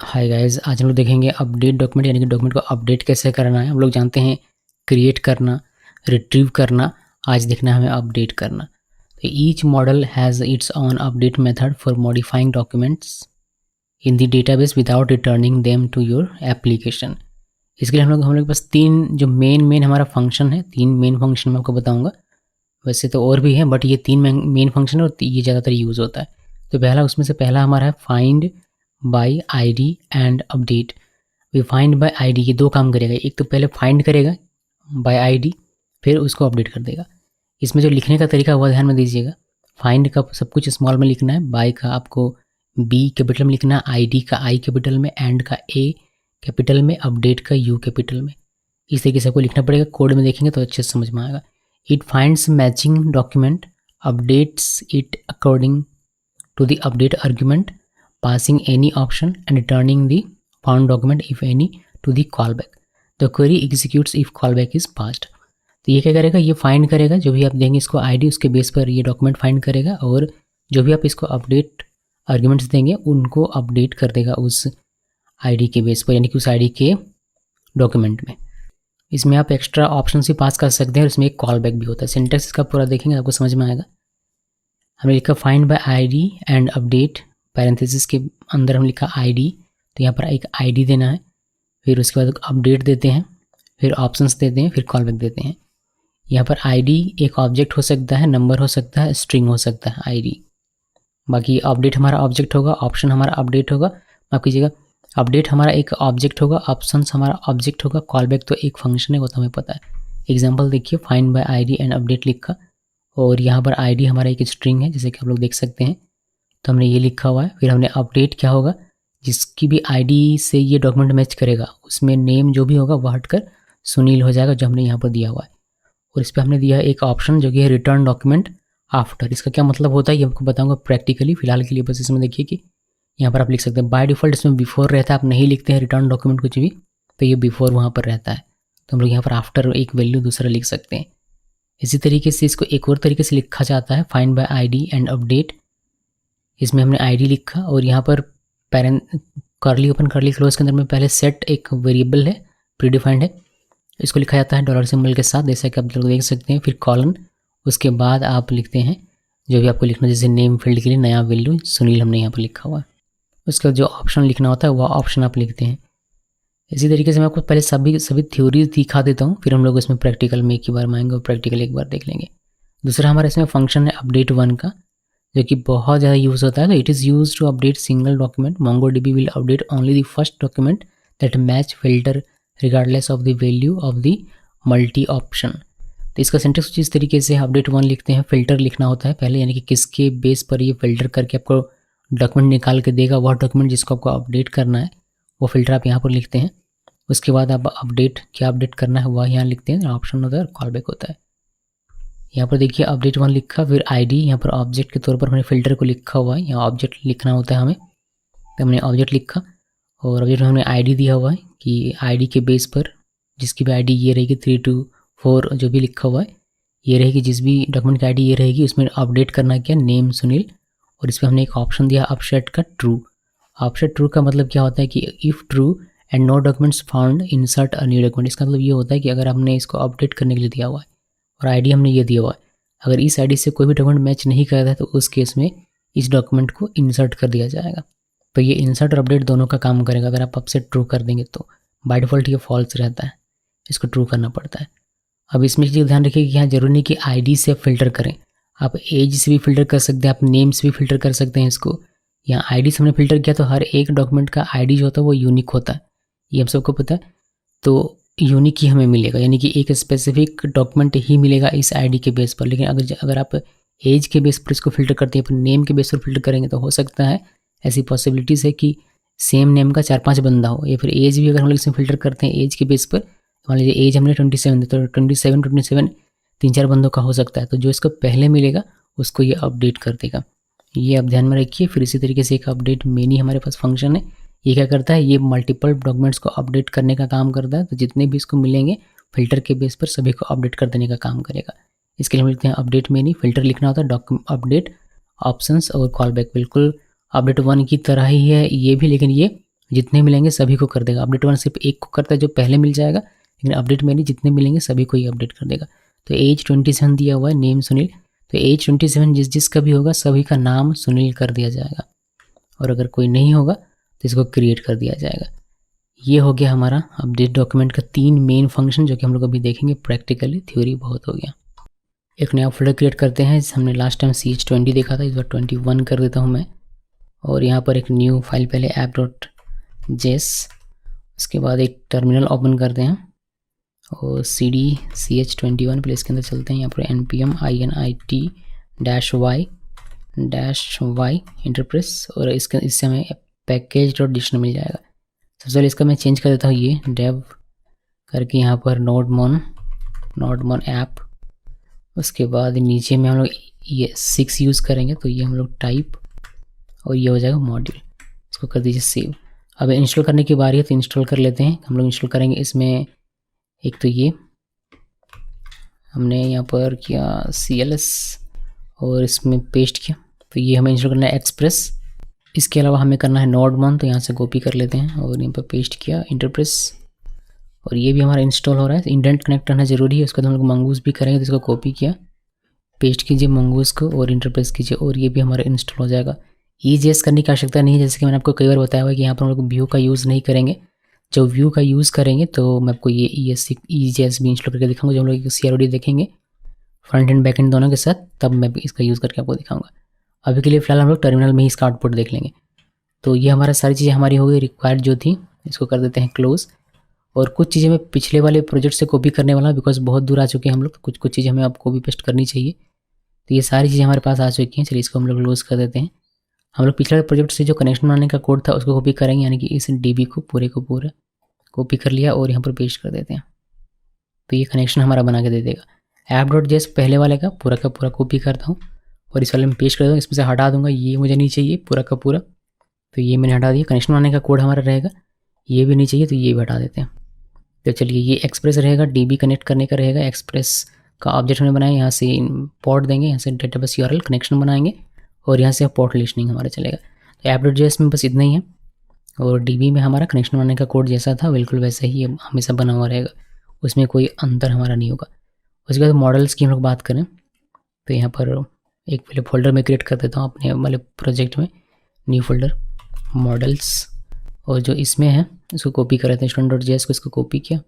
Hi guys, आज हम लोग देखेंगे अपडेट डॉक्यूमेंट यानी कि डॉक्यूमेंट को अपडेट कैसे करना है। हम लोग जानते हैं क्रिएट करना, रिट्रीव करना, आज देखना है हमें अपडेट करना। तो each model has its own update method for modifying documents in the database without returning them to your application. इसके लिए हम लोग के पास तीन जो मेन हमारा फंक्शन है, तीन मेन फंक्शन मैं आपको बताऊँगा। वैसे तो और भी हैं बट ये तीन मेन फंक्शन है और ये ज़्यादातर यूज़ होता है। तो पहला उसमें से पहला हमारा है find by ID and update. ये फाइंड बाय आईडी ये दो काम करेगा। एक तो पहले फाइंड करेगा बाय आईडी, फिर उसको अपडेट कर देगा। इसमें जो लिखने का तरीका हुआ ध्यान में दीजिएगा। फाइंड का सब कुछ स्मॉल में लिखना है, बाय का आपको बी कैपिटल में लिखना है, आईडी का आई कैपिटल में, एंड का ए कैपिटल में, अपडेट का यू कैपिटल में। इस तरीके से आपको लिखना पड़ेगा। कोड में देखेंगे तो अच्छे से समझ में आएगा। It finds matching document, updates it according to the update argument, passing any option and returning the found document if any to the callback. The query executes if callback is passed. तो ये क्या करेगा, ये find करेगा जो भी आप देंगे इसको आईडी, उसके बेस पर ये डॉक्यूमेंट फाइंड करेगा और जो भी आप इसको अपडेट आर्ग्यूमेंट्स देंगे उनको अपडेट कर देगा उस आईडी के बेस पर, यानी कि उस आईडी के डॉक्यूमेंट में। इसमें आप एक्स्ट्रा ऑप्शन भी पास कर सकते हैं और इसमें एक कॉल बैक भी होता है। सिंटेक्स इसका पूरा देखेंगे आपको समझ में आएगा। हमने लिखा find by ID and update, parenthesis के अंदर हम लिखा आईडी, तो यहाँ पर एक आईडी देना है, फिर उसके बाद अपडेट देते हैं, फिर ऑप्शंस देते हैं, फिर कॉल बैक देते हैं। यहाँ पर आईडी एक ऑब्जेक्ट हो सकता है, नंबर हो सकता है, स्ट्रिंग हो सकता है आईडी। बाकी अपडेट हमारा ऑब्जेक्ट होगा, ऑप्शन हमारा अपडेट होगा, माफ कीजिएगा, अपडेट हमारा एक ऑब्जेक्ट होगा, ऑप्शंस हमारा ऑब्जेक्ट होगा, कॉल बैक तो एक फंक्शन है, वो तो हमें पता है। एग्जाम्पल देखिए, find by ID and update लिखा और यहाँ पर आईडी हमारा एक स्ट्रिंग है जैसे कि आप लोग देख सकते हैं, तो हमने ये लिखा हुआ है। फिर हमने अपडेट क्या होगा, जिसकी भी आईडी से ये डॉक्यूमेंट मैच करेगा उसमें नेम जो भी होगा वह हटकर सुनील हो जाएगा, जो हमने यहाँ पर दिया हुआ है। और इस पर हमने दिया है एक ऑप्शन जो कि है रिटर्न डॉक्यूमेंट आफ्टर। इसका क्या मतलब होता है ये आपको बताऊँगा प्रैक्टिकली। फिलहाल के लिए बस इसमें देखिए कि यहाँ पर आप लिख सकते हैं बाय डिफ़ॉल्ट इसमें बिफोर रहता है, आप नहीं लिखते हैं रिटर्न डॉक्यूमेंट कुछ भी, तो ये बिफोर वहाँ पर रहता है, तो हम लोग यहाँ पर आफ्टर एक वैल्यू दूसरा लिख सकते हैं। इसी तरीके से इसको एक और तरीके से लिखा जाता है, find by ID and update. इसमें हमने आईडी लिखा और यहाँ पर करली ओपन करली क्लोज के अंदर में पहले सेट एक वेरिएबल है, प्रीडिफाइंड है, इसको लिखा जाता है डॉलर सिंबल के साथ, जैसा कि आप लोग देख सकते हैं। फिर कॉलन, उसके बाद आप लिखते हैं जो भी आपको लिखना, जैसे नेम फील्ड के लिए नया वैल्यू सुनील हमने यहाँ पर लिखा हुआ है। उसका जो ऑप्शन लिखना होता है वह ऑप्शन आप लिखते हैं। इसी तरीके से मैं आपको पहले सभी थ्योरी दिखा देता हूँ, फिर हम लोग इसमें प्रैक्टिकल में एक ही बार आएंगे और प्रैक्टिकल एक बार देख लेंगे। दूसरा हमारा इसमें फंक्शन है अपडेट 1 का, जो कि बहुत ज़्यादा यूज़ होता है। तो it is use to update single document, MongoDB will update only the first document that match filter regardless of the value of the multi option. तो इसका सिंटेक्स कुछ इस तरीके से अपडेट 1 लिखते हैं, फिल्टर लिखना होता है पहले, यानी कि किसके बेस पर ये फिल्टर करके आपको डॉक्यूमेंट निकाल के देगा, वह डॉक्यूमेंट जिसको आपको अपडेट करना है वो फिल्टर आप यहाँ पर लिखते हैं। उसके बाद आप अपडेट क्या अपडेट करना है वह यहाँ लिखते हैं, ऑप्शन होता है और कॉल बैक होता है। यहाँ पर देखिए अपडेट 1 लिखा, फिर आईडी यहाँ पर ऑब्जेक्ट के तौर पर हमने फिल्टर को लिखा हुआ है, यहाँ ऑब्जेक्ट लिखना होता है हमें, तो हमने ऑब्जेक्ट लिखा और ऑब्जेक्ट में हमने आईडी दिया हुआ है कि आईडी के बेस पर जिसकी भी आईडी ये रहेगी 324 जो भी लिखा हुआ है ये रहेगी, जिस भी डॉक्यूमेंट की आईडी ये रहेगी, उसमें अपडेट करना क्या, नेम सुनील। और इस पर हमने एक ऑप्शन दिया अपसेट का ट्रू। अपसेट ट्रू का मतलब क्या होता है कि if true and no documents found insert a new document. इसका मतलब ये होता है कि अगर हमने इसको अपडेट करने के लिए दिया हुआ है और आईडी हमने ये दिया हुआ है, अगर इस आईडी से कोई भी डॉक्यूमेंट मैच नहीं करता है तो उस केस में इस डॉक्यूमेंट को इंसर्ट कर दिया जाएगा। तो ये इंसर्ट और अपडेट दोनों का काम करेगा। अगर आप अपसेट ट्रू कर देंगे तो बाय डिफ़ॉल्ट ये फॉल्स रहता है, इसको ट्रू करना पड़ता है। अब इसमें चीज़ ध्यान रखिए कि यहाँ जरूरी नहीं कि आईडी से फिल्टर करें, आप एज से भी फिल्टर कर सकते हैं, आप नेम से भी फिल्टर कर सकते हैं इसको। यहाँ आईडी से हमने फिल्टर किया तो हर एक डॉक्यूमेंट का आईडी जो होता है वो यूनिक होता है, ये हम सबको पता है, तो यूनिक ही हमें मिलेगा, यानी कि एक स्पेसिफिक डॉक्यूमेंट ही मिलेगा इस आईडी के बेस पर। लेकिन अगर आप एज के बेस पर इसको फिल्टर करते हैं, अपने नेम के बेस पर फिल्टर करेंगे तो हो सकता है ऐसी पॉसिबिलिटीज़ है कि सेम नेम का 4-5 बंदा हो, या फिर एज भी अगर हम लोग इसमें फिल्टर करते हैं एज के बेस पर, मान लीजिए एज हमने 27 तो 27 3-4 बंदों का हो सकता है, तो जो इसको पहले मिलेगा उसको ये अपडेट कर देगा। ये आप ध्यान में रखिए। फिर इसी तरीके से एक अपडेट मेनी हमारे पास फंक्शन है, ये क्या करता है, ये मल्टीपल डॉक्यूमेंट्स को अपडेट करने का काम करता है। तो जितने भी इसको मिलेंगे फिल्टर के बेस पर सभी को अपडेट कर देने का काम करेगा। इसके लिए हम लिखते हैं अपडेट मेनी, फिल्टर लिखना होता है, अपडेट ऑप्शंस और कॉल बैक। बिल्कुल अपडेट 1 की तरह ही है ये भी, लेकिन ये जितने मिलेंगे सभी को कर देगा। अपडेट 1 सिर्फ एक को करता है जो पहले मिल जाएगा, लेकिन अपडेट में नहीं, जितने मिलेंगे सभी को ही अपडेट कर देगा। तो एज 27 दिया हुआ है, नेम सुनील, तो एज 27 जिसका भी होगा सभी का नाम सुनील कर दिया जाएगा, और अगर कोई नहीं होगा तो इसको क्रिएट कर दिया जाएगा। ये हो गया हमारा अपडेट डॉक्यूमेंट का 3 मेन फंक्शन, जो कि हम लोग अभी देखेंगे प्रैक्टिकली, थ्योरी बहुत हो गया। एक नया फोल्डर क्रिएट करते हैं। हमने लास्ट टाइम ch20 देखा था, इस बार 21 कर देता हूँ मैं, और यहाँ पर एक न्यू फाइल, पहले app.js, उसके बाद एक टर्मिनल ओपन करते हैं और cd ch21, पहले इसके अंदर चलते हैं। यहाँ पर npm init-y इंटरप्रेस, और इससे हमें package.dictionary मिल जाएगा। सबसे पहले इसका मैं चेंज कर देता हूँ, ये dev करके यहाँ पर nodemon ऐप। उसके बाद नीचे में हम लोग ये 6 यूज़ करेंगे, तो ये हम लोग टाइप, और ये हो जाएगा मॉड्यूल। इसको कर दीजिए सेव। अब इंस्टॉल करने की बारी है, तो इंस्टॉल कर लेते हैं। हम लोग इंस्टॉल करेंगे इसमें एक तो ये हमने यहाँ पर किया CLS और इसमें पेस्ट किया, तो ये हमें इंस्टॉल करना है एक्सप्रेस। इसके अलावा हमें करना है नोडमॉन, तो यहाँ से कॉपी कर लेते हैं और यहाँ पर पेस्ट किया इंटरप्रेस, और ये भी हमारा इंस्टॉल हो रहा है। इंडेंट कनेक्ट करना जरूरी है। उसके बाद हम लोग मंगूस भी करेंगे, तो इसको कॉपी किया, पेस्ट कीजिए मंगूस को और इंटरप्रेस कीजिए, और ये भी हमारा इंस्टॉल हो जाएगा। EJS करने की आवश्यकता नहीं है, जैसे कि मैंने आपको कई बार बताया हुआ है कि यहाँ पर हम लोग व्यू का यूज़ नहीं करेंगे। जब व्यू का यूज़ करेंगे तो मैं आपको ये EJS भी इंस्टॉल करके दिखाऊंगा। जब हम लोग CROD देखेंगे फ्रंट एंड बैक एंड दोनों के साथ, तब मैं इसका यूज़ करके आपको दिखाऊंगा। अभी के लिए फिलहाल हम लोग टर्मिनल में ही इसका आउटपुट देख लेंगे। तो ये हमारा सारी चीज़ें हमारी हो गई रिक्वायर्ड जो थी, इसको कर देते हैं क्लोज। और कुछ चीज़ें मैं पिछले वाले प्रोजेक्ट से कॉपी करने वाला, बिकॉज बहुत दूर आ चुके हैं हम लोग, तो कुछ चीज़ें हमें आप कॉपी पेस्ट करनी चाहिए। तो ये सारी चीज़ें हमारे पास आ चुकी हैं। चलिए इसको हम लोग क्लोज कर देते हैं। हम लोग पिछले प्रोजेक्ट से जो कनेक्शन बनाने का कोड था उसको कॉपी करेंगे, यानी कि इस DB को पूरे कॉपी कर लिया और यहाँ पर पेस्ट कर देते हैं, तो ये कनेक्शन हमारा बना के दे देगा। app.js पहले वाले का पूरा कॉपी करता हूँ और इस वाले में पेस्ट कर दूँगा, इसमें से हटा दूंगा, ये मुझे नहीं चाहिए पूरा का पूरा, तो ये मैंने हटा दिया। कनेक्शन बनाने का कोड हमारा रहेगा, ये भी नहीं चाहिए तो ये भी हटा देते हैं। तो चलिए ये एक्सप्रेस रहेगा, DB कनेक्ट करने का रहेगा, एक्सप्रेस का ऑब्जेक्ट हमने बनाया, यहाँ से पोर्ट देंगे, यहाँ से डेटाबेस URL कनेक्शन बनाएंगे और यहाँ से पोर्ट लिस्टिंग हमारा चलेगा। तो app.js में बस इतना ही है, और DB में हमारा कनेक्शन बनाने का कोड जैसा था बिल्कुल वैसा ही हमेशा बना हुआ रहेगा, उसमें कोई अंतर हमारा नहीं होगा। उसके बाद मॉडल्स की हम लोग बात करें तो यहाँ पर एक पहले फोल्डर में क्रिएट कर देता हूँ अपने वाले प्रोजेक्ट में, न्यू फोल्डर मॉडल्स, और जो इसमें है इसको कॉपी कर लेते हैं, student.js को इसको कॉपी किया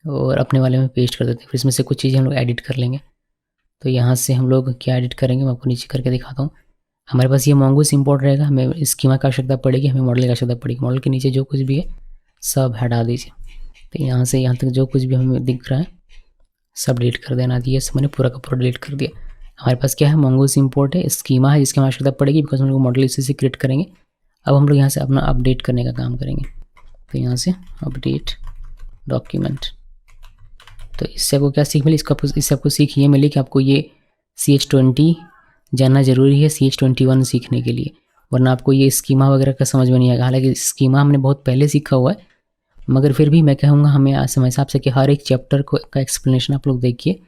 और अपने वाले में पेस्ट कर देते हैं। फिर इसमें से कुछ चीज़ें हम लोग एडिट कर लेंगे। तो यहाँ से हम लोग क्या एडिट करेंगे मैं आपको नीचे करके दिखाता हूँ। हमारे पास ये mongoose इंपोर्ट रहेगा, हमें स्कीमा की आवश्यकता पड़ेगी, हमें मॉडल की आवश्यकता पड़ेगी। मॉडल के नीचे जो कुछ भी है सब हटा दीजिए। तो यहाँ से यहाँ तक जो कुछ भी हमें दिख रहा है सब डिलीट कर देना। ये सब मैंने पूरा का पूरा डिलीट कर दिया। हमारे पास क्या है, mongoose इंपोर्ट है, स्कीमा है जिसकी हमें आवश्यकता पड़ेगी बिकॉज हम लोग मॉडल इसी से क्रिएट करेंगे। अब हम लोग यहाँ से अपना अपडेट करने का काम करेंगे। तो यहाँ से अपडेट डॉक्यूमेंट, तो इससे आपको क्या सीख मिली, इससे आपको सीख ये मिली कि आपको ये ch20 जानना ज़रूरी है ch21 सीखने के लिए, वरना आपको ये स्कीमा वगैरह का समझ में नहीं आएगा। हालांकि स्कीमा हमने बहुत पहले सीखा हुआ है, मगर फिर भी मैं कहूँगा हमें समय हिसाब से कि हर एक चैप्टर को का एक्सप्लेनेशन आप लोग देखिए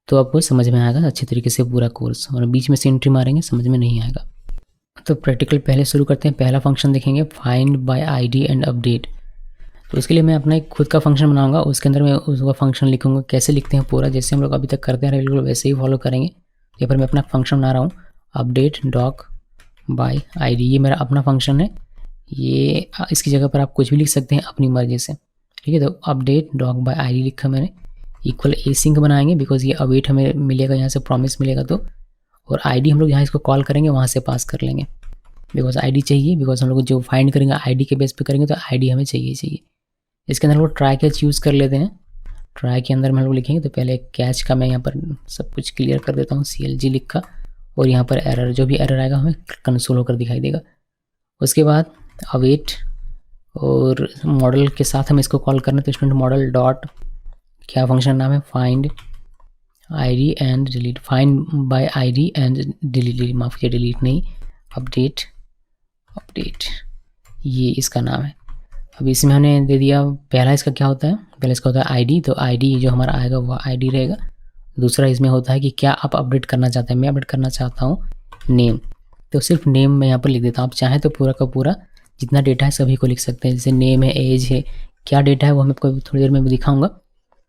तो आपको समझ में आएगा अच्छे तरीके से पूरा कोर्स, और बीच में से एंट्री मारेंगे समझ में नहीं आएगा। तो प्रैक्टिकल पहले शुरू करते हैं। पहला फंक्शन देखेंगे find by ID and update. तो उसके लिए मैं अपना एक खुद का फंक्शन बनाऊंगा, उसके अंदर मैं उसका फंक्शन लिखूंगा। कैसे लिखते हैं पूरा, जैसे हम लोग अभी तक करते हैं बिल्कुल वैसे ही फॉलो करेंगे। यहाँ पर मैं अपना फंक्शन बना रहा हूँ अपडेट डॉक बाय ID, ये मेरा अपना फंक्शन है। ये इसकी जगह पर आप कुछ भी लिख सकते हैं अपनी मर्जी से, ठीक है। तो अपडेट डॉक बाय ID लिखा मैंने, इक्वल async बनाएंगे बिकॉज ये अवेट हमें मिलेगा, यहाँ से प्रॉमिस मिलेगा तो, और ID हम लोग यहाँ इसको कॉल करेंगे वहाँ से पास कर लेंगे बिकॉज ID चाहिए, बिकॉज हम लोग जो फाइंड करेंगे ID के बेस पे करेंगे तो ID हमें चाहिए। इसके अंदर हम लोग ट्राई कैच यूज़ कर लेते हैं। ट्राई के अंदर में हम लोग लिखेंगे तो पहले कैच का मैं यहाँ पर सब कुछ क्लियर कर देता हूँ, CLG लिखा, और यहाँ पर एरर, जो भी एरर आएगा हमें कंसोल होकर दिखाई देगा। उसके बाद अवेट और मॉडल के साथ हमें इसको कॉल करना है, तो स्टूडेंट मॉडल डॉट क्या फंक्शन नाम है, find ID and delete, find by ID and delete, माफ कीजिए डिलीट नहीं, अपडेट ये इसका नाम है। अब इसमें हमने दे दिया, पहला इसका क्या होता है, पहले इसका होता है ID, तो ID जो हमारा आएगा वो ID रहेगा। दूसरा इसमें होता है कि क्या आप अपडेट करना चाहते हैं, मैं अपडेट करना चाहता हूँ नेम, तो सिर्फ नेम मैं यहाँ पर लिख देता हूँ। आप चाहें तो पूरा का पूरा जितना डेटा है सभी को लिख सकते हैं, जैसे नेम है, एज है, क्या डेटा है वो मैं आपको थोड़ी देर में भी दिखाऊंगा।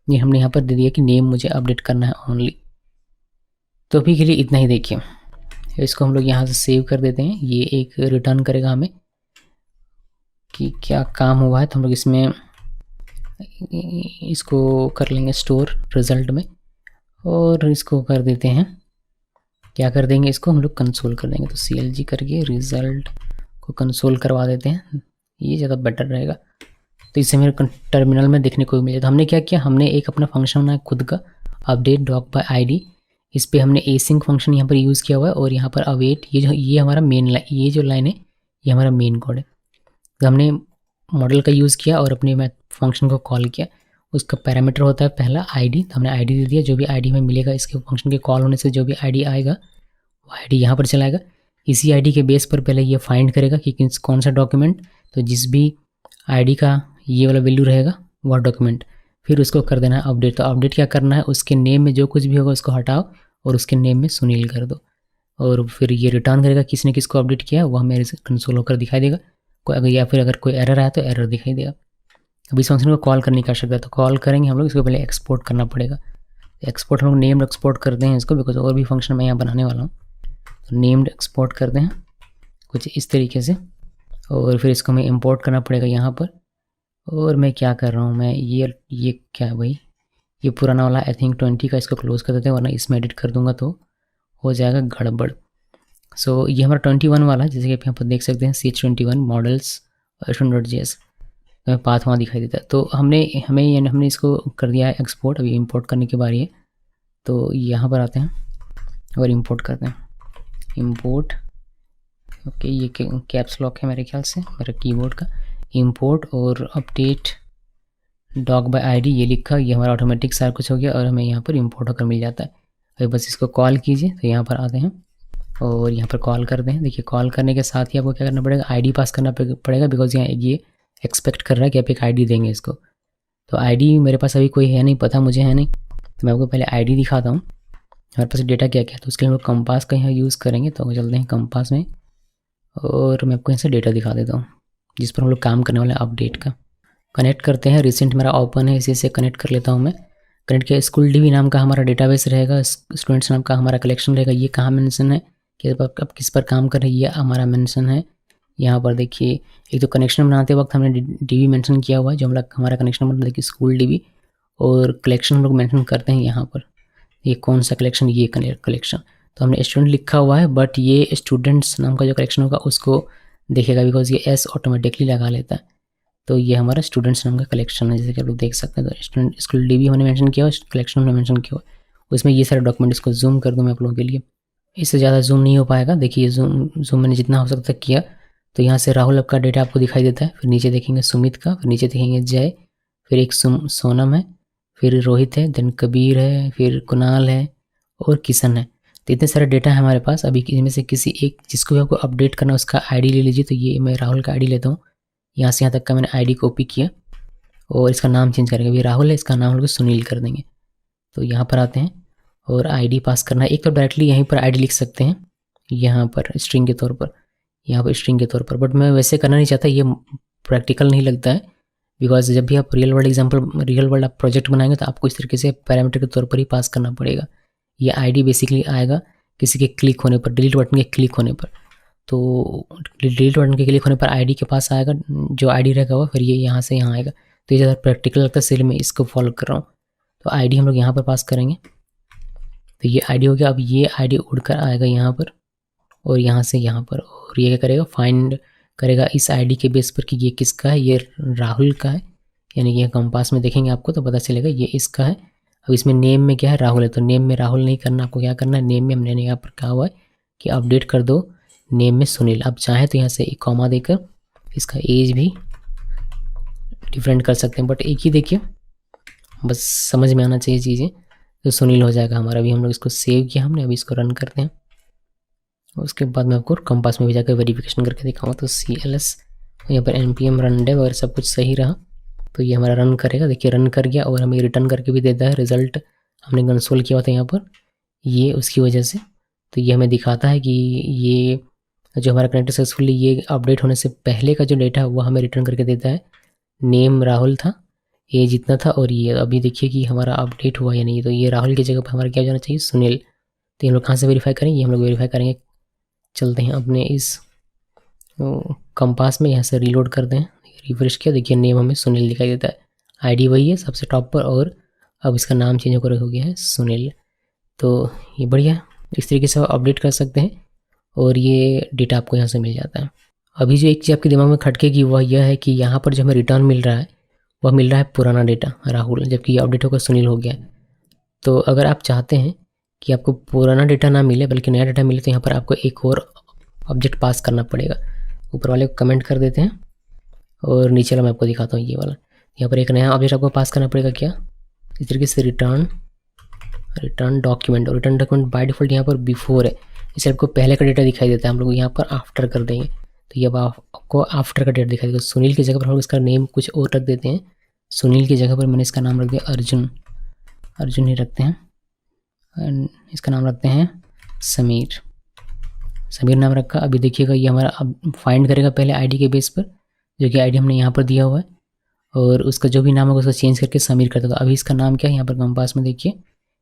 ये हमने यहाँ पर दे दिया कि नेम मुझे अपडेट करना है ओनली। तो अभी के लिए इतना ही देखिए। इसको हम लोग यहाँ से सेव कर देते हैं, ये एक रिटर्न करेगा हमें कि क्या काम हुआ है। तो हम लोग इसमें इसको कर लेंगे स्टोर रिज़ल्ट में, और इसको कर देते हैं, क्या कर देंगे, इसको हम लोग कंसोल कर देंगे। तो CLG करके रिज़ल्ट को कंसोल करवा देते हैं, ये ज़्यादा बेटर रहेगा। तो इससे मेरे टर्मिनल में देखने को मिले। तो हमने क्या किया, हमने एक अपना फंक्शन बनाया खुद का, अपडेट डॉक बाय ID। इस पर हमने एसिंक फंक्शन यहाँ पर यूज़ किया हुआ है, और यहाँ पर अवेट, ये हमारा मेन लाइन, ये जो लाइन है ये हमारा मेन कोड है। तो हमने मॉडल का यूज़ किया और अपने फंक्शन को कॉल किया। उसका पैरामीटर होता है पहला ID, तो हमने ID दे दिया। जो भी ID हमें मिलेगा इसके फंक्शन के कॉल होने से, जो भी ID आएगा वो ID यहाँ पर चलाएगा। इसी ID के बेस पर पहले ये फाइंड करेगा कि कौन सा डॉक्यूमेंट, तो जिस भी ID का ये वाला वैल्यू रहेगा वह डॉक्यूमेंट, फिर उसको कर देना है अपडेट। तो अपडेट क्या करना है, उसके नेम में जो कुछ भी होगा उसको हटाओ और उसके नेम में सुनील कर दो, और फिर ये रिटर्न करेगा किसने किसको अपडेट किया, वो हमें कंसोल होकर दिखाई देगा। या फिर अगर कोई एरर आया तो एरर दिखाई देगा। अब इस फंक्शन को कॉल करने की आवश्यकता है, तो कॉल करेंगे हम लोग, इसको पहले एक्सपोर्ट करना पड़ेगा। एक्सपोर्ट हम लोग नेम्ड एक्सपोर्ट करते हैं इसको, बिकॉज और भी फंक्शन मैं यहाँ बनाने वाला हूँ। तो नेम्ड एक्सपोर्ट करते हैं कुछ इस तरीके से, और फिर इसको हमें इम्पोर्ट करना पड़ेगा यहाँ पर। और मैं क्या कर रहा हूँ, मैं ये क्या है भाई, ये पुराना वाला आई थिंक 20 का, इसको क्लोज कर देते हैं, वरना इसमें एडिट कर दूंगा तो हो जाएगा गड़बड़। सो ये हमारा 21 वाला, जैसे कि आप यहाँ पर देख सकते हैं CH21 मॉडल्स student.js, हमें पाथ वहाँ दिखाई देता है। तो हमने इसको कर दिया है एक्सपोर्ट। अभी इंपोर्ट करने की बारी है, तो यहाँ पर आते हैं और इंपोर्ट करते हैं। इंपोर्ट, ओके, ये कैप्स लॉक है मेरे ख्याल से मेरे कीबोर्ड का। इंपोर्ट और अपडेट डॉक बाय ID ये लिखा, ये हमारा ऑटोमेटिक सारा कुछ हो गया और हमें यहाँ पर इंपोर्ट होकर मिल जाता है। अभी बस इसको कॉल कीजिए, तो यहाँ पर आते हैं और यहाँ पर कॉल करते हैं। देखिए कॉल करने के साथ ही आपको क्या करना पड़ेगा, ID पास करना पड़ेगा, बिकॉज यहाँ ये एक्सपेक्ट कर रहा है कि आप एक ID देंगे इसको। तो ID मेरे पास अभी कोई है नहीं, पता मुझे है नहीं, तो मैं आपको पहले ID दिखाता हूँ हमारे पास डेटा क्या क्या है। तो उसके लिए हम लोग कंपास का यहाँ यूज़ करेंगे। तो चलते हैं कंपास में, और मैं आपको यहाँ से डेटा दिखा देता हूँ जिस पर हम लोग काम करने वाले हैं, अपडेट का। कनेक्ट करते हैं, रिसेंट मेरा ओपन है, इसी से कनेक्ट कर लेता हूँ मैं। कनेक्ट किया, स्कूल DB नाम का हमारा डेटाबेस रहेगा, स्टूडेंट्स नाम का हमारा कलेक्शन रहेगा। ये कहाँ मेंशन है कि आप किस पर काम कर रहे हैं, ये हमारा मेंशन है यहाँ पर। देखिए एक तो कनेक्शन बनाते वक्त हमने DB मेंशन किया हुआ है, जो हमारा कनेक्शन बना, देखिए स्कूल DB, और कलेक्शन हम लोग मेंशन करते हैं यहाँ पर। ये कौन सा कलेक्शन, ये कलेक्शन, तो हमने स्टूडेंट लिखा हुआ है, बट ये स्टूडेंट्स नाम का जो कलेक्शन होगा उसको देखेगा, बिकॉज ये S ऑटोमेटिकली लगा लेता है। तो ये हमारा स्टूडेंट्स नाम का कलेक्शन है, जैसे कि आप लोग देख सकते हैं। तो स्टूडेंट स्कूल DB हमने मेंशन किया हुआ, कलेक्शन हमने मेंशन किया हुआ, उसमें ये सारे डॉक्यूमेंट। इसको जूम कर दूँ मैं आप लोगों के लिए, इससे ज़्यादा जूम नहीं हो पाएगा। देखिए जूम मैंने जितना हो सकता किया। तो यहाँ से राहुल का डेटा आपको दिखाई देता है, फिर नीचे देखेंगे सुमित का, फिर नीचे देखेंगे जय, फिर एक सोनम है, फिर रोहित है, देन कबीर है, फिर कुणाल है और किशन है। तो इतने सारे डेटा है हमारे पास। अभी इनमें से किसी एक जिसको भी आपको अपडेट करना है उसका ID ले लीजिए। तो ये मैं राहुल का ID लेता हूँ, यहाँ से यहाँ तक का मैंने ID कॉपी किया, और इसका नाम चेंज करेंगे। अभी राहुल है, इसका नाम हम लोग सुनील कर देंगे। तो यहाँ पर आते हैं और ID पास करना है। एक तो डायरेक्टली यहीं पर ID लिख सकते हैं, यहाँ पर स्ट्रिंग के तौर पर, यहाँ पर स्ट्रिंग के तौर पर, बट मैं वैसे करना नहीं चाहता, ये प्रैक्टिकल नहीं लगता है। बिकॉज जब भी आप रियल वर्ल्ड आप प्रोजेक्ट बनाएंगे तो आपको इस तरीके से पैरामीटर के तौर पर ही पास करना पड़ेगा। ये ID बेसिकली आएगा किसी के क्लिक होने पर, डिलीट बटन के क्लिक होने पर। तो डिलीट बटन के क्लिक होने पर ID के पास आएगा जो ID रहेगा वो, फिर ये यहाँ से यहाँ आएगा। तो ये ज़्यादा प्रैक्टिकल लगता है, इसलिए मैं इसको फॉलो कर रहा हूँ। तो ID हम लोग यहाँ पर पास करेंगे। तो ये ID हो गया। अब ये ID उड़कर आएगा यहाँ पर, और यहाँ से यहाँ पर, और ये क्या करेगा, फाइंड करेगा इस ID के बेस पर कि ये किसका है। ये राहुल का है, यानी ये कंपास में देखेंगे आपको तो पता चलेगा ये इसका है। अब इसमें नेम में क्या है, राहुल है, तो नेम में राहुल नहीं करना, आपको क्या करना है, नेम में हमने यहाँ पर कहा हुआ है कि अपडेट कर दो नेम में सुनील। आप चाहें तो यहाँ से एक कॉमा देकर इसका एज भी डिफरेंट कर सकते हैं, बट एक ही देखिए, बस समझ में आना चाहिए चीज़ें। तो सुनील हो जाएगा हमारा। अभी हम लोग इसको सेव किया हमने, अभी इसको रन करते हैं। उसके बाद मैं आपको कंपास में भी जाकर वेरिफिकेशन करके दिखाऊंगा। तो CLS, यहाँ पर npm रन डेव, अगर सब कुछ सही रहा तो ये हमारा रन करेगा। देखिए रन कर गया, और हमें रिटर्न करके भी देता है रिजल्ट। हमने कंसोल किया हुआ था यहाँ पर, ये उसकी वजह से। तो ये हमें दिखाता है कि ये जो हमारा कनेक्ट सक्सेसफुली ये अपडेट होने से पहले का जो डेटा है वो हमें रिटर्न करके देता है। नेम राहुल था, एज इतना था, और ये अभी देखिए कि हमारा अपडेट हुआ या नहीं। तो ये राहुल की जगह पर हमारा क्या हो जाना चाहिए, सुनील। तो हम लोग कहाँ से वेरीफाई करेंगे, ये हम लोग वेरीफाई करेंगे। चलते हैं अपने इस कंपास में, यहाँ से रीलोड करते हैं, रिफ्रेश किया, देखिए नेम हमें सुनील दिखाई देता है। आईडी वही है सबसे टॉप पर, और अब इसका नाम चेंज होकर हो गया है सुनील। तो ये बढ़िया, इस तरीके से आप अपडेट कर सकते हैं और ये डेटा आपको यहाँ से मिल जाता है। अभी जो एक चीज़ आपके दिमाग में खटकेगी वह यह है कि यहाँ पर जो हमें रिटर्न मिल रहा है वह मिल रहा है पुराना डेटा राहुल, जबकि ये अपडेट होकर सुनील हो गया है। तो अगर आप चाहते हैं कि आपको पुराना डेटा ना मिले बल्कि नया डेटा मिले, तो यहाँ पर आपको एक और ऑब्जेक्ट पास करना पड़ेगा। ऊपर वाले को कमेंट कर देते हैं और नीचे वाला मैं आपको दिखाता हूँ, ये वाला। यहाँ पर एक नया ऑब्जेक्ट आपको पास करना पड़ेगा, क्या, इस तरीके से रिटर्न डॉक्यूमेंट। और रिटर्न डॉक्यूमेंट बाय डिफॉल्ट यहाँ पर बिफोर है, इससे आपको पहले का डेटा दिखाई देता है। हम लोग यहाँ पर आफ्टर कर देंगे, तो ये अब आपको आफ्टर का डेटा दिखाई देगा। सुनील की जगह पर हम लोग इसका नेम कुछ और रख देते हैं। सुनील की जगह पर मैंने इसका नाम रख दिया अर्जुन ही रखते हैं, एंड इसका नाम रखते हैं समीर नाम रखा। अभी देखिएगा ये हमारा अब फाइंड करेगा पहले आईडी के बेस पर, जो कि आईडी हमने यहाँ पर दिया हुआ है, और उसका जो भी नाम है उसको चेंज करके समीर कर देगा। अभी इसका नाम क्या है, यहाँ पर कंपास में देखिए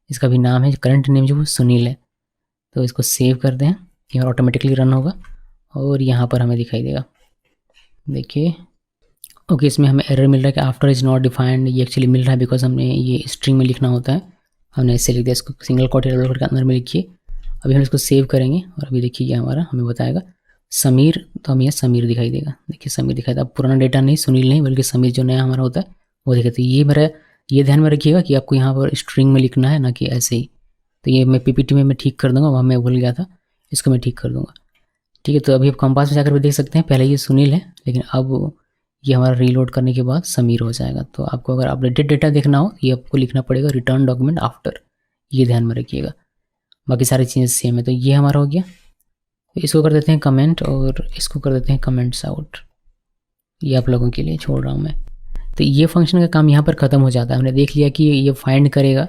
इसका भी नाम है, करंट नेम जो वो सुनील है। तो इसको सेव करते हैं, यहाँ ऑटोमेटिकली रन होगा और यहाँ पर हमें दिखाई देगा, देखिए। ओके, इसमें हमें एरर मिल रहा है कि आफ्टर इज़ नॉट डिफाइंड। ये एक्चुअली मिल रहा है बिकॉज हमने ये स्ट्रिंग में लिखना होता है, हमने ऐसे लिख दिया। इसको सिंगल कोट या डबल कोट के अंदर में लिखिए। अभी हम इसको सेव करेंगे और अभी देखिए ये हमारा हमें बताएगा समीर, तो हमें यहाँ समीर दिखाई देगा, देखिए समीर दिखाई देगा। अब पुराना डेटा नहीं, सुनील नहीं, बल्कि समीर जो नया हमारा होता है वो दिखाई। तो ये मेरा, ये ध्यान में रखिएगा कि आपको यहाँ पर स्ट्रिंग में लिखना है, ना कि ऐसे ही। तो ये मैं पीपीटी में मैं ठीक कर दूंगा, वहाँ मैं भूल गया था, इसको मैं ठीक कर दूंगा, ठीक है। तो अभी आप कंपास में जाकर भी देख सकते हैं, पहले ये सुनील है, लेकिन अब ये हमारा रीलोड करने के बाद समीर हो जाएगा। तो आपको अगर अपडेटेड डेटा देखना हो, ये आपको लिखना पड़ेगा रिटर्न डॉक्यूमेंट आफ्टर, ये ध्यान में रखिएगा। बाकी सारी चीज़ें सेम है। तो ये हमारा हो गया, तो इसको कर देते हैं कमेंट और इसको कर देते हैं कमेंट्स आउट। ये आप लोगों के लिए छोड़ रहा हूँ मैं। तो ये फंक्शन का काम यहाँ पर ख़त्म हो जाता है। हमने देख लिया कि ये फाइंड करेगा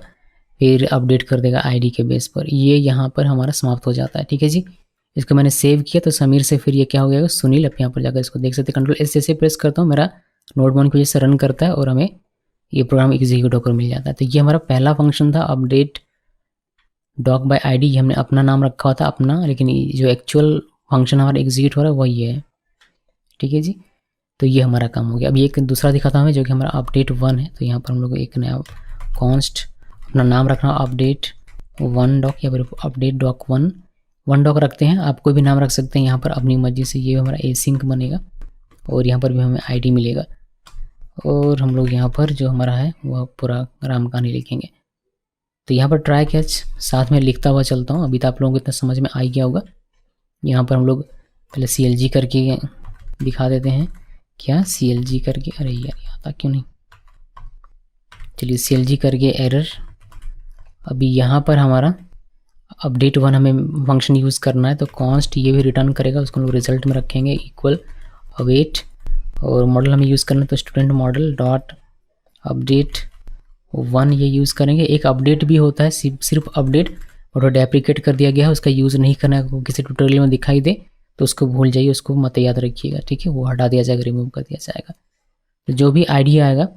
फिर अपडेट कर देगा आईडी के बेस पर, ये यहाँ पर हमारा समाप्त हो जाता है, ठीक है जी। इसको मैंने सेव किया तो समीर से फिर ये क्या हो गया, सुनील। अब यहाँ पर जाकर इसको देख सकते हैं, कंट्रोल एस जैसे प्रेस करता हूँ, मेरा नोटबॉन की वजह से रन करता है और हमें ये प्रोग्राम एग्जीक्यूट होकर मिल जाता है। तो ये हमारा पहला फंक्शन था, अपडेट डॉक बाय आईडी। ये हमने अपना नाम रखा हुआ था अपना, लेकिन जो एक्चुअल फंक्शन हमारा एग्जीक्यूट हो रहा है वही है, ठीक है जी। तो ये हमारा काम हो गया। अभी एक दूसरा दिखाता हूँ जो कि हमारा अपडेट 1 है। तो यहाँ पर हम लोग एक नया कॉन्स्ट अपना नाम रखना, अपडेट 1 डॉक या फिर अपडेट डॉक 1 डॉक रखते हैं। आप कोई भी नाम रख सकते हैं यहाँ पर अपनी मर्जी से। ये हमारा एसिंक बनेगा और यहाँ पर भी हमें आईडी मिलेगा, और हम लोग यहाँ पर जो हमारा है वह पूरा राम कहानी लिखेंगे। तो यहाँ पर ट्राई कैच साथ में लिखता हुआ चलता हूँ। अभी तो आप लोगों को इतना समझ में आ ही गया होगा। यहाँ पर हम लोग पहले CLG करके दिखा देते हैं, क्या CLG करके, अरे यार आता क्यों नहीं, चलिए CLG करके एरर। अभी यहाँ पर हमारा अपडेट 1 हमें फंक्शन यूज़ करना है, तो कॉन्स्ट ये भी रिटर्न करेगा, उसको हम लोग रिजल्ट में रखेंगे इक्वल अवेट। और मॉडल हमें यूज़ करना है तो स्टूडेंट मॉडल डॉट अपडेट 1 ये यूज़ करेंगे। एक अपडेट भी होता है, सिर्फ अपडेट और डेप्रिकेट कर दिया गया है, उसका यूज़ नहीं करना है। किसी ट्यूटोरियल में दिखाई दे तो उसको भूल जाइए, उसको मत याद रखिएगा, ठीक है, वो हटा दिया जाएगा, रिमूव कर दिया जाएगा। तो जो भी आईडी आएगा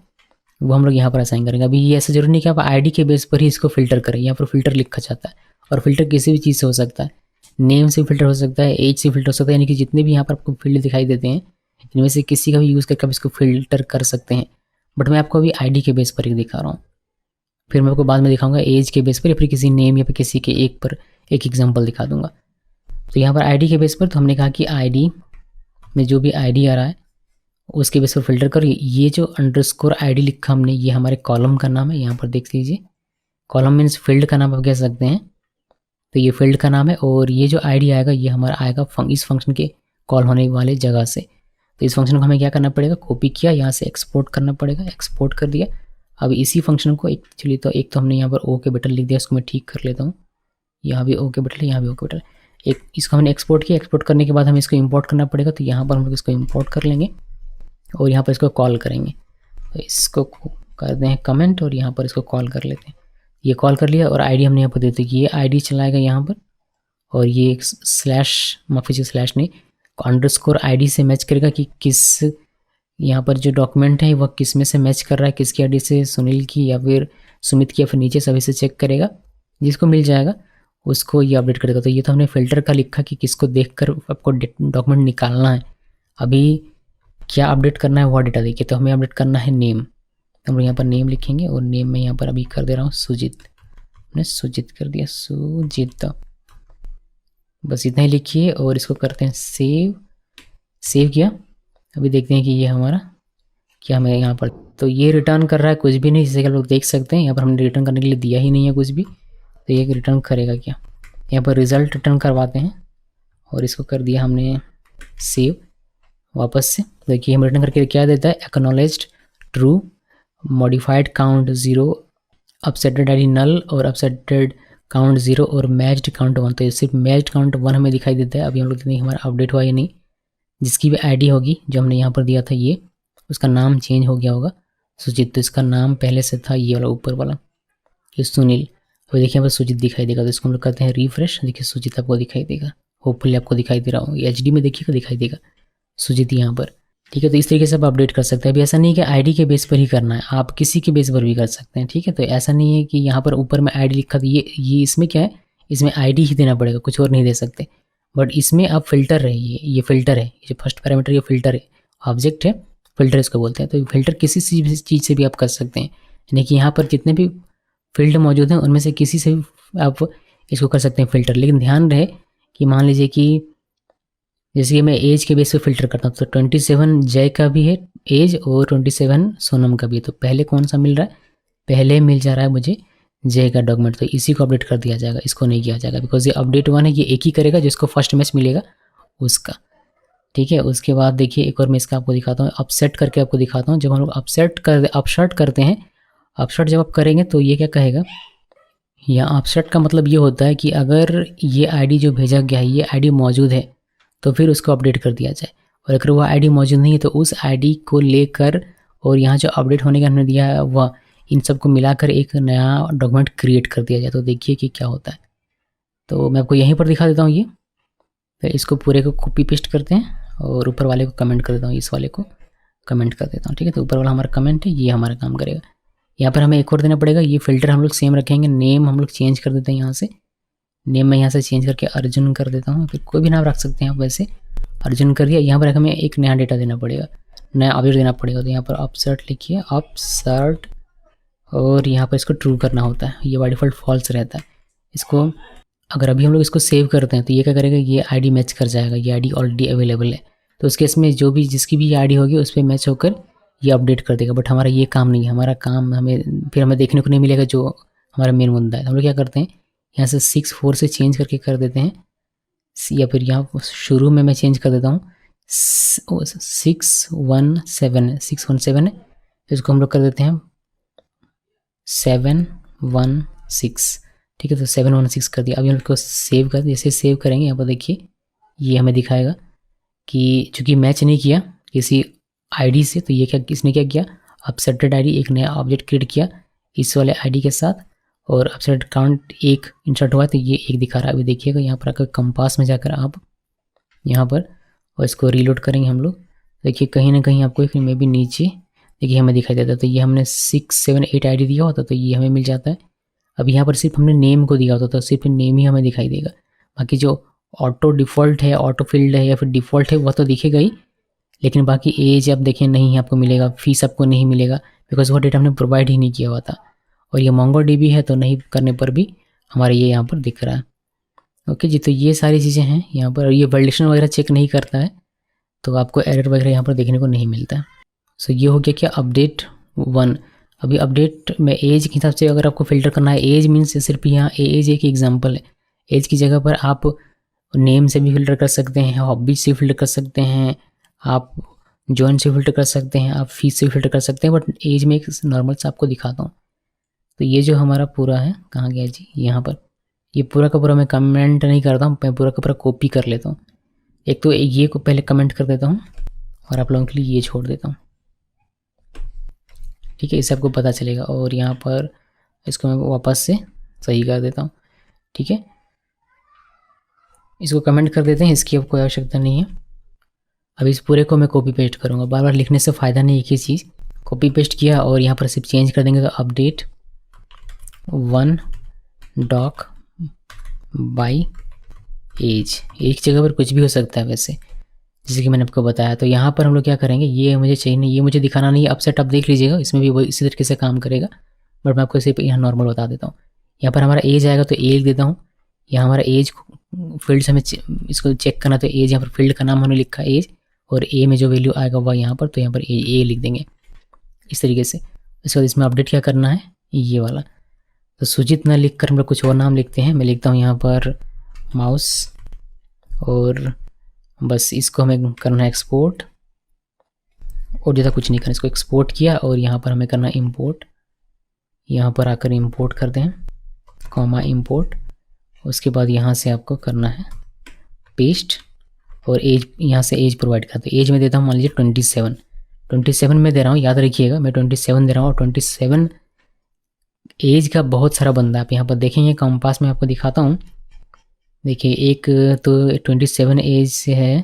वो हम लोग यहाँ पर असाइन करेंगे। अभी ये ऐसा जरूरी नहीं कि आप आईडी के बेस पर ही इसको फिल्टर करें, यहाँ पर फिल्टर लिखा जाता है, और फिल्टर किसी भी चीज़ से हो सकता है, नेम से फिल्टर हो सकता है, एज से फिल्टर हो सकता है, यानी कि जितने भी यहाँ पर आपको फील्ड दिखाई देते हैं इनमें से किसी का भी यूज़ करके आप इसको फिल्टर कर सकते हैं। बट मैं आपको अभी आईडी के बेस पर ही दिखा रहा हूँ, फिर मैं आपको बाद में दिखाऊंगा एज के बेस पर या फिर किसी नेम या फिर किसी के एक पर एक एग्जाम्पल दिखा दूंगा। तो यहाँ पर आईडी के बेस पर तो हमने कहा कि आईडी में जो भी आईडी आ रहा है उसके बेस पर फिल्टर करो। ये जो अंडरस्कोर आईडी लिखा हमने, ये हमारे कॉलम का नाम है, यहाँ पर देख लीजिए, कॉलम मीन्स फील्ड का नाम आप कह सकते हैं। तो ये फील्ड का नाम है, और ये जो आईडी आएगा ये हमारा आएगा इस फंक्शन के कॉल होने वाले जगह से। तो इस फंक्शन को हमें क्या करना पड़ेगा, कॉपी किया, यहाँ से एक्सपोर्ट करना पड़ेगा, एक्सपोर्ट कर दिया। अब इसी फंक्शन को एक्चुअली तो एक तो हमने यहाँ पर ओ के बटन लिख दिया, उसको मैं ठीक कर लेता हूँ, यहाँ भी ओ के बटन, यहाँ भी ओ के बटन, एक इसको हमने एक्सपोर्ट किया। एक्सपोर्ट करने के बाद हमें इसको इंपोर्ट करना पड़ेगा, तो यहाँ पर हम लोग इसको इंपोर्ट कर लेंगे और यहाँ पर इसको कॉल करेंगे। तो इसको कर दें कमेंट और यहाँ पर इसको कॉल कर लेते हैं। ये कॉल कर लिया और आईडी हमने यहाँ पर देते हैं कि ये आईडी चलाएगा यहाँ पर, और ये एक स्लैश, माफ कीजिए स्लैश नहीं, अंडरस्कोर आईडी से मैच करेगा कि किस यहाँ पर जो डॉक्यूमेंट है वह किस में से मैच कर रहा है, किसकी आईडी से, सुनील की या फिर सुमित की, या फिर नीचे सभी से चेक करेगा। जिसको मिल जाएगा उसको ये अपडेट करेगा। तो ये तो हमने फिल्टर का लिखा कि किसको देखकर आपको डॉक्यूमेंट निकालना है। अभी क्या अपडेट करना है वह डेटा देखिए। तो हमें अपडेट करना है नेम, हम लोग यहाँ पर नेम लिखेंगे और नेम में यहाँ पर अभी कर दे रहा हूँ सुजीत, हमने सुजीत कर दिया, सुजीत। बस इतना ही लिखिए और इसको करते हैं सेव। सेव किया। अभी देखते हैं कि ये हमारा क्या हमें यहाँ पर, तो ये रिटर्न कर रहा है कुछ भी नहीं, जैसे कि आप लोग देख सकते हैं यहाँ पर हमने रिटर्न करने के लिए दिया ही नहीं है कुछ भी। तो ये रिटर्न करेगा क्या, यहाँ पर रिज़ल्ट रिटर्न करवाते हैं और इसको कर दिया हमने सेव वापस से। देखिए हम रिटर्न करके क्या देता है, acknowledged true, modified count 0, upserted ID null और अपसेटेड काउंट 0 और मैच्ड काउंट 1। तो ये सिर्फ मैच्ड काउंट 1 हमें दिखाई देता है। अभी हम लोग देखते हैं हमारा अपडेट हुआ या नहीं। जिसकी भी आईडी होगी जो हमने यहाँ पर दिया था ये, उसका नाम चेंज हो गया होगा सुजीत। तो इसका नाम पहले से था ये वाला ऊपर वाला, ये सुनील। अभी देखिए यहाँ पर सुजीत दिखाई देगा। तो इसको हम लोग करते हैं रिफ्रेश। देखिए सुजीत आपको दिखाई देगा, होपफुली आपको दिखाई दे रहा हूँ। ये HD में देखिएगा दिखाई देगा सुजीत यहाँ पर। ठीक है, तो इस तरीके से आप अपडेट कर सकते हैं। अभी ऐसा नहीं है कि आईडी के बेस पर ही करना है, आप किसी के बेस पर भी कर सकते हैं। ठीक है, तो ऐसा नहीं है कि यहाँ पर ऊपर में आईडी लिखा, तो ये इसमें क्या है, इसमें आईडी ही देना पड़ेगा, कुछ और नहीं दे सकते। बट इसमें आप फिल्टर रहिए, ये फिल्टर है, ये जो फर्स्ट पैरामीटर ये फिल्टर है, ऑब्जेक्ट है, फिल्टर इसको बोलते हैं। तो फिल्टर किसी चीज़ से भी आप कर सकते हैं, यानी कि यहाँ पर जितने भी फील्ड मौजूद हैं उनमें से किसी से भी आप इसको कर सकते हैं फिल्टर। लेकिन ध्यान रहे कि मान लीजिए कि जैसे कि मैं एज के बेस पे फिल्टर करता हूँ, तो 27 जय का भी है एज और 27 सोनम का भी है। तो पहले कौन सा मिल रहा है, पहले मिल जा रहा है मुझे जय का डॉक्यूमेंट, तो इसी को अपडेट कर दिया जाएगा, इसको नहीं किया जाएगा, बिकॉज ये अपडेट 1 है, ये एक ही करेगा जिसको फर्स्ट मैच मिलेगा उसका। ठीक है, उसके बाद देखिए एक और मैं इसका आपको दिखाता हूँ, अपसेट करके आपको दिखाता हूँ। जब हम लोग अपसर्ट करते हैं, अपसर्ट जब आप करेंगे तो ये क्या कहेगा, या अपसेट का मतलब ये होता है कि अगर ये आईडी जो भेजा गया है ये आईडी मौजूद है तो फिर उसको अपडेट कर दिया जाए, और अगर वो आईडी मौजूद नहीं है तो उस आईडी को लेकर और यहाँ जो अपडेट होने का हमने दिया है वह इन सबको मिलाकर एक नया डॉक्यूमेंट क्रिएट कर दिया जाए। तो देखिए कि क्या होता है। तो मैं आपको यहीं पर दिखा देता हूँ ये। तो इसको पूरे को कॉपी पेस्ट करते हैं और ऊपर वाले को कमेंट कर देता हूँ, इस वाले को कमेंट कर देता हूँ। ठीक है, तो ऊपर वाला हमारा कमेंट है, ये हमारा काम करेगा। यहाँ पर हमें एक और देना पड़ेगा, ये फिल्टर हम लोग सेम रखेंगे, नेम हम लोग चेंज कर देते हैं यहाँ से। नेम में यहाँ से चेंज करके अर्जुन कर देता हूँ, फिर कोई भी नाम रख सकते हैं आप, वैसे अर्जुन कर दिया। यहाँ पर हमें एक नया डेटा देना पड़ेगा, नया अपडेट देना पड़ेगा। तो यहाँ पर अपसर्ट लिखिए, अपसर्ट, और यहाँ पर इसको ट्रू करना होता है, ये बाय डिफ़ॉल्ट फॉल्स रहता है। इसको अगर अभी हम लोग इसको सेव करते हैं तो ये क्या करेगा, ये आईडी मैच कर जाएगा, ये आईडी ऑलरेडी अवेलेबल है। तो उस केस में जो भी जिसकी भी आईडी होगी उस पर मैच होकर ये अपडेट कर देगा। बट हमारा ये काम नहीं है, हमारा काम हमें देखने को नहीं मिलेगा जो हमारा मेन मुद्दा है। हम लोग क्या करते हैं, यहाँ से 64 से चेंज करके कर देते हैं, या फिर यहाँ शुरू में मैं चेंज कर देता हूँ 617 है, इसको हम लोग कर देते हैं 716। ठीक है, तो 716 कर दिया। अभी हम इसको सेव कर, जैसे सेव करेंगे यहाँ पर देखिए ये हमें दिखाएगा कि चूँकि मैच नहीं किया किसी आईडी से, तो ये क्या किसने क्या किया, अपसेटेड आईडी एक नया ऑब्जेक्ट क्रिएट किया इस वाले आईडी के साथ, और अपसेट काउंट 1 इंसर्ट हुआ तो ये 1 दिखा रहा है। अभी देखिएगा यहाँ पर आकर कंपास में जाकर आप यहाँ पर और इसको रीलोड करेंगे हम लोग, देखिए कहीं ना कहीं आपको एक मे भी नीचे देखिए हमें दिखाई देता है। तो ये हमने 678 आईडी दिया होता तो ये हमें मिल जाता है। अब यहाँ पर सिर्फ हमने नेम को दिया होता तो सिर्फ नेम ही हमें दिखाई देगा, बाकी जो ऑटो डिफ़ॉल्ट है, ऑटो फील्ड है या फिर डिफ़ॉल्ट है वह तो दिखेगा ही, लेकिन बाकी एज आप देखें नहीं आपको मिलेगा, फीस आपको नहीं मिलेगा, बिकॉज वो डेटा हमने प्रोवाइड ही नहीं किया हुआ था। और ये MongoDB है तो नहीं करने पर भी हमारे ये यहाँ पर दिख रहा है। ओके जी, तो ये सारी चीज़ें हैं यहाँ पर। और ये वैलिडेशन वगैरह चेक नहीं करता है तो आपको एरर वगैरह यहाँ पर देखने को नहीं मिलता है। सो ये हो गया क्या, अपडेट 1। अभी अपडेट में एज के हिसाब से अगर आपको फ़िल्टर करना है, एज मीन्स सिर्फ यहाँ एज एक एग्जांपल है, एज की जगह पर आप नेम से भी फ़िल्टर कर सकते हैं, हॉबीज से फ़िल्टर कर सकते हैं, आप जॉइन से फ़िल्टर कर सकते हैं, आप फीस से फ़िल्टर कर सकते हैं। बट एज में एक नॉर्मल सा आपको दिखाता हूँ। तो ये जो हमारा पूरा है, कहाँ गया जी, यहाँ पर ये पूरा का पूरा मैं कमेंट नहीं करता हूँ, मैं पूरा का पूरा कॉपी कर लेता हूँ। एक तो ये को पहले कमेंट कर देता हूँ और आप लोगों के लिए ये छोड़ देता हूँ। ठीक है, इससे आपको पता चलेगा। और यहाँ पर इसको मैं वापस से सही कर देता हूँ। ठीक है, इसको कमेंट कर देते हैं, इसकी अब कोई आवश्यकता नहीं है। अब इस पूरे को मैं कॉपी पेस्ट करूँगा, बार बार लिखने से फ़ायदा नहीं, एक ही चीज़। कॉपी पेस्ट किया और यहाँ पर सिर्फ चेंज कर देंगे, तो अपडेट 1 डॉक बाई एज, एक जगह पर कुछ भी हो सकता है वैसे, जैसे कि मैंने आपको बताया। तो यहाँ पर हम लोग क्या करेंगे, ये मुझे चाहिए नहीं, ये मुझे दिखाना नहीं है, अपसेट आप देख लीजिएगा, इसमें भी वो इसी तरीके से काम करेगा, बट मैं आपको सिर्फ यहाँ नॉर्मल बता देता हूँ। यहाँ पर हमारा एज आएगा तो ए लिख देता हूँ। यहाँ हमारा एज फील्ड से हमें इसको चेक करना, तो एज यहाँ पर फील्ड का नाम हमने लिखा एज, और ए में जो वैल्यू आएगा वह यहाँ पर, तो यहाँ पर ए लिख देंगे इस तरीके से। इसके बाद इसमें अपडेट क्या करना है, ये वाला, तो सुजीत ना लिख कर हम लोग कुछ और नाम लिखते हैं। मैं लिखता हूँ यहाँ पर माउस, और बस इसको हमें करना है एक्सपोर्ट, और ज़्यादा कुछ नहीं करना। इसको एक्सपोर्ट किया और यहाँ पर हमें करना इंपोर्ट, यहाँ पर आकर इंपोर्ट करते हैं, कॉमा इंपोर्ट। उसके बाद यहाँ से आपको करना है पेस्ट, और एज यहाँ से एज प्रोवाइड करते हैं। एज में देता हूँ मान लीजिए 27 में दे रहा हूँ, याद रखिएगा मैं 27 दे रहा हूँ, और 27 एज का बहुत सारा बंदा आप यहाँ पर देखेंगे, कंपास में आपको दिखाता हूँ। देखिए एक तो 27 एज से है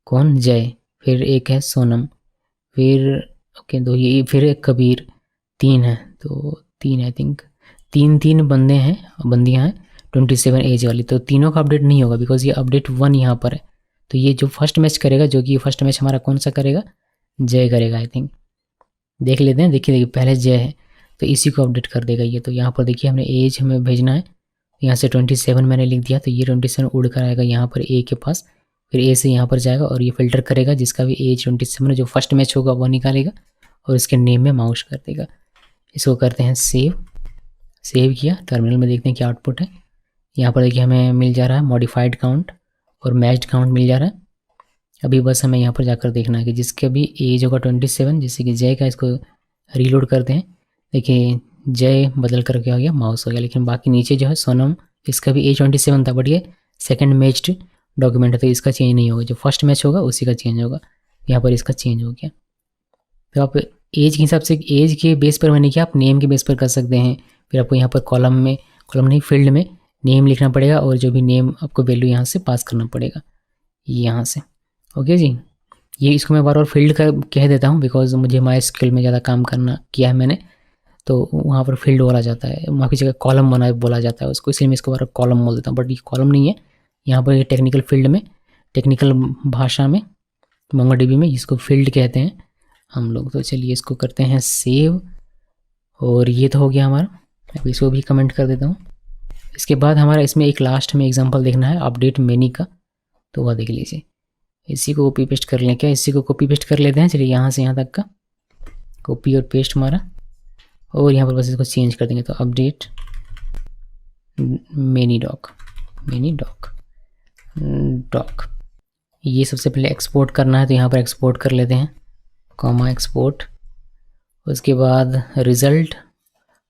कौन, जय, फिर एक है सोनम, फिर ओके दो, ये फिर एक कबीर, 3 है, तो 3 आई थिंक, 3 बंदे हैं, बंदियां हैं 27 एज वाली। तो तीनों का अपडेट नहीं होगा बिकॉज ये अपडेट 1 यहाँ पर है। तो ये जो फर्स्ट मैच करेगा, जो कि फर्स्ट मैच हमारा कौन सा करेगा, जय करेगा आई थिंक, देख लेते हैं। देखिए पहले जय है तो इसी को अपडेट कर देगा ये। तो यहाँ पर देखिए हमने एज हमें भेजना है, यहाँ से 27 मैंने लिख दिया, तो ये 27 उड़ कर आएगा यहाँ पर ए के पास, फिर ए से यहाँ पर जाएगा और ये फिल्टर करेगा, जिसका भी एज 27 जो फर्स्ट मैच होगा वह निकालेगा और इसके नेम में माउस कर देगा। इसको करते हैं सेव किया, टर्मिनल में देखते हैं क्या आउटपुट है। यहाँ पर देखिए हमें मिल जा रहा है मॉडिफाइड काउंट और मैच्ड काउंट मिल जा रहा है। अभी बस हमें यहाँ पर जाकर देखना है कि जिसका भी एज होगा 27, जैसे कि जय का, इसको रीलोड करते हैं। देखिए जय बदल कर क्या हो गया, माउस हो गया, लेकिन बाकी नीचे जो है सोनम, इसका भी एज 27 था, बट ये सेकंड मैच्ड डॉक्यूमेंट है तो इसका चेंज नहीं होगा, जो फर्स्ट मैच होगा उसी का चेंज होगा। यहाँ पर इसका चेंज हो गया। तो आप एज के हिसाब से, एज के बेस पर मैंने किया, आप नेम के बेस पर कर सकते हैं। फिर आपको यहाँ पर कॉलम नहीं फील्ड में नेम लिखना पड़ेगा, और जो भी नेम आपको वैल्यू यहाँ से पास करना पड़ेगा यहाँ से। ओके जी, ये इसको मैं बार बार फील्ड का कह देता हूँ बिकॉज मुझे MySQL में ज़्यादा काम करना किया है मैंने, तो वहाँ पर फील्ड बोला जाता है, वहाँ की जगह कॉलम बोला जाता है उसको, इसलिए मैं इसको बार बार कॉलम बोल देता हूँ, बट ये कॉलम नहीं है। यहाँ पर ये टेक्निकल फील्ड में, टेक्निकल भाषा में, MongoDB में इसको फील्ड कहते हैं हम लोग। तो चलिए इसको करते हैं सेव, और ये तो हो गया हमारा। अब इसको भी कमेंट कर देता हूँ। इसके बाद हमारा इसमें एक लास्ट में एग्जांपल देखना है अपडेट मेनी का, तो वह देख लीजिए। इसी को कॉपी पेस्ट कर लें क्या, इसी को कॉपी पेस्ट कर लेते हैं। चलिए यहाँ से यहाँ तक का कॉपी और पेस्ट हमारा, और यहाँ पर बस इसको चेंज कर देंगे। तो अपडेट मेनी डॉक ये सबसे पहले एक्सपोर्ट करना है, तो यहाँ पर एक्सपोर्ट कर लेते हैं, कॉमा एक्सपोर्ट। उसके बाद रिजल्ट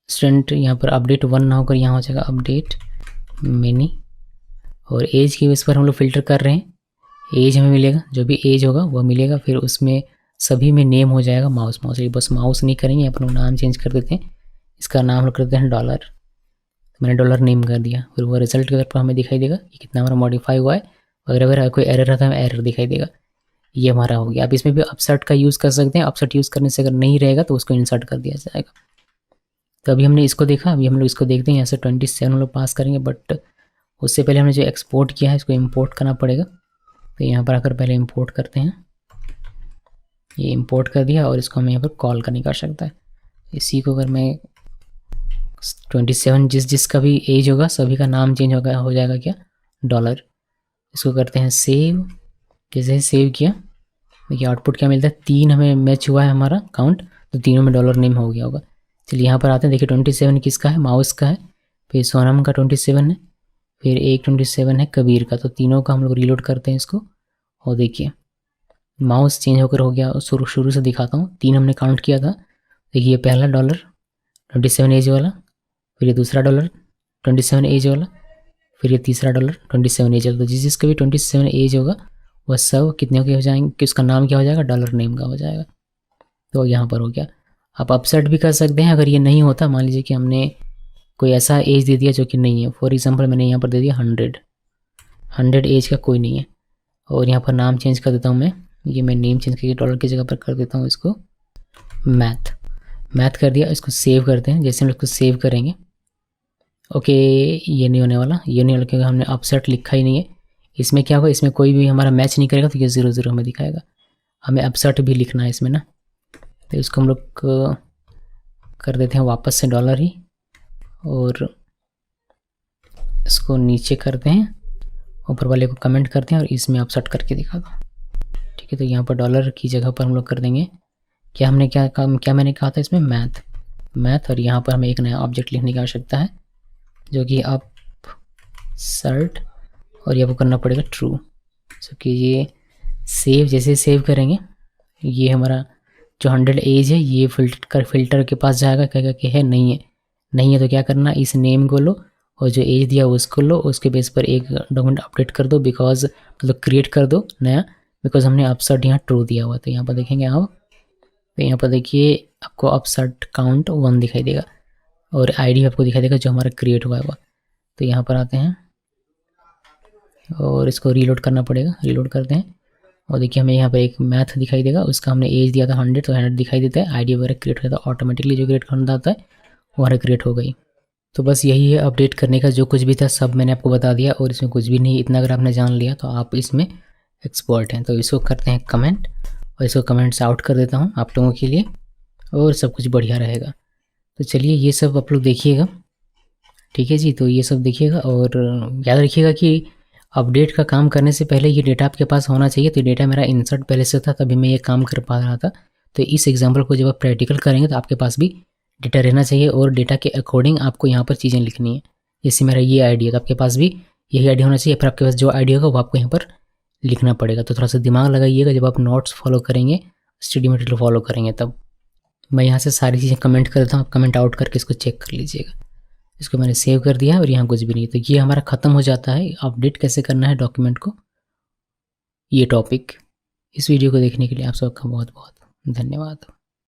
स्टूडेंट, यहाँ पर अपडेट 1 ना होकर यहाँ हो जाएगा अपडेट मेनी, और एज के बेस पर हम लोग फिल्टर कर रहे हैं। एज हमें मिलेगा, जो भी एज होगा वह मिलेगा, फिर उसमें सभी में नेम हो जाएगा माउस। ये बस माउस नहीं करेंगे, अपन नाम चेंज कर देते हैं। इसका नाम हम लोग करते हैं डॉलर, तो मैंने डॉलर नेम कर दिया। फिर वो रिजल्ट के तौर पर हमें दिखाई देगा कि कितना हमारा मॉडिफाई हुआ है। अगर कोई एरर रहता है एरर दिखाई देगा। ये हमारा हो गया। अब इसमें भी अपसर्ट का यूज़ कर सकते हैं, अपसर्ट यूज़ करने से अगर नहीं रहेगा तो उसको इंसर्ट कर दिया जाएगा। तो अभी हमने इसको देखा, अभी हम लोग इसको देखते हैं। यहाँ से 27 हम लोग पास करेंगे, बट उससे पहले हमने जो एक्सपोर्ट किया है इसको इम्पोर्ट करना पड़ेगा। तो यहाँ पर आकर पहले इम्पोर्ट करते हैं। ये इम्पोर्ट कर दिया और इसको हमें यहाँ पर कॉल करने का आवश्यकता है। इसी को अगर मैं 27 जिसका भी एज होगा सभी का नाम चेंज हो जाएगा क्या, डॉलर। इसको करते हैं सेव। जैसे सेव किया देखिए आउटपुट क्या मिलता है, 3 हमें मैच हुआ है हमारा काउंट, तो तीनों में डॉलर नेम हो गया होगा। चलिए यहाँ पर आते हैं। देखिए 27 किसका है, माउस का है, फिर सोनम का 27 है, फिर एक 27 है कबीर का। तो तीनों का हम लोग रीलोड करते हैं इसको, और देखिए माउस चेंज होकर हो गया। शुरू से दिखाता हूँ। 3 हमने काउंट किया था। देखिए ये पहला डॉलर 27 एज वाला, फिर ये दूसरा डॉलर 27 एज वाला, फिर ये तीसरा डॉलर 27 एज वाला। तो जिसका भी 27 एज होगा वह सब कितने के हो जाएंगे कि उसका नाम क्या हो जाएगा, डॉलर नेम का हो जाएगा। तो यहाँ पर हो गया। आप अपसेट भी कर सकते हैं अगर ये नहीं होता। मान लीजिए कि हमने कोई ऐसा एज दे दिया जो कि नहीं है। फॉर एग्जांपल मैंने यहाँ पर दे दिया 100 100 एज का कोई नहीं है। और यहाँ पर नाम चेंज कर देता हूँ मैं, ये मैं नेम चेंज करके डॉलर की जगह पर कर देता हूँ इसको मैथ कर दिया। इसको सेव करते हैं। जैसे हम इसको सेव करेंगे, ओके ये नहीं होने वाला, ये नहीं होने क्योंकि हमने अपसेट लिखा ही नहीं है। इसमें क्या होगा, इसमें कोई भी हमारा मैच नहीं करेगा तो ये 0 0 हमें दिखाएगा। हमें अपसेट भी लिखना है इसमें ना, तो इसको हम लोग कर देते हैं वापस से डॉलर ही, और इसको नीचे करते हैं, ऊपर वाले को कमेंट करते हैं और इसमें अपसेट करके दिखा दो। ठीक है, तो यहाँ पर डॉलर की जगह पर हम लोग कर देंगे क्या हमने क्या मैंने कहा था इसमें मैथ। और यहाँ पर हमें एक नया ऑब्जेक्ट लिखने की आवश्यकता है जो कि अप सर्ट, और ये आपको करना पड़ेगा ट्रू। सो कि ये सेव, जैसे सेव करेंगे ये हमारा जो 100 एज है ये फिल्टर के पास जाएगा, कहेगा कि है नहीं है तो क्या करना, इस नेम को लो और जो एज दिया उसको लो, उसके बेस पर एक डॉक्यूमेंट अपडेट कर दो, बिकॉज मतलब क्रिएट कर दो नया, बिकॉज हमने अपसर्ट यहाँ ट्रू दिया हुआ। तो यहाँ पर देखेंगे आप, तो यहाँ पर देखिए आपको अपसर्ट काउंट 1 दिखाई देगा और आईडी आपको दिखाई देगा जो हमारा क्रिएट हुआ है। तो यहाँ पर आते हैं और इसको रीलोड करना पड़ेगा, रीलोड करते हैं और देखिए हमें यहाँ पर एक मैथ दिखाई देगा, उसका हमने एज दिया था 100 तो 100 दिखाई देता है। आईडी वगैरह क्रिएट होता है ऑटोमेटिकली, जो क्रिएट करना होता है वो हमारा क्रिएट हो गई। तो बस यही है अपडेट करने का, जो कुछ भी था सब मैंने आपको बता दिया और इसमें कुछ भी नहीं, इतना अगर आपने जान लिया तो आप इसमें एक्सपर्ट हैं। तो इसको करते हैं कमेंट और इसको कमेंट्स आउट कर देता हूँ आप लोगों के लिए और सब कुछ बढ़िया रहेगा। तो चलिए ये सब आप लोग देखिएगा, ठीक है जी। तो ये सब देखिएगा और याद रखिएगा कि अपडेट का काम करने से पहले ये डेटा आपके पास होना चाहिए। तो डेटा मेरा इंसर्ट पहले से था तभी मैं ये काम कर पा रहा था। तो इस एग्जाम्पल को जब आप प्रैक्टिकल करेंगे तो आपके पास भी डेटा रहना चाहिए और डेटा के अकॉर्डिंग आपको यहाँ पर चीज़ें लिखनी है। जैसे मेरा ये आईडी है तो आपके पास भी यही आईडी होना चाहिए, फिर आपके पास जो आईडी होगा वो आपको यहाँ पर लिखना पड़ेगा। तो थोड़ा सा दिमाग लगाइएगा जब आप नोट्स फॉलो करेंगे, स्टडी मटेरियल फॉलो करेंगे तब। मैं यहाँ से सारी चीज़ें कमेंट कर देता हूँ, आप कमेंट आउट करके इसको चेक कर लीजिएगा। इसको मैंने सेव कर दिया और यहाँ कुछ भी नहीं। तो ये हमारा ख़त्म हो जाता है अपडेट कैसे करना है डॉक्यूमेंट को, ये टॉपिक। इस वीडियो को देखने के लिए आप सबका बहुत बहुत धन्यवाद।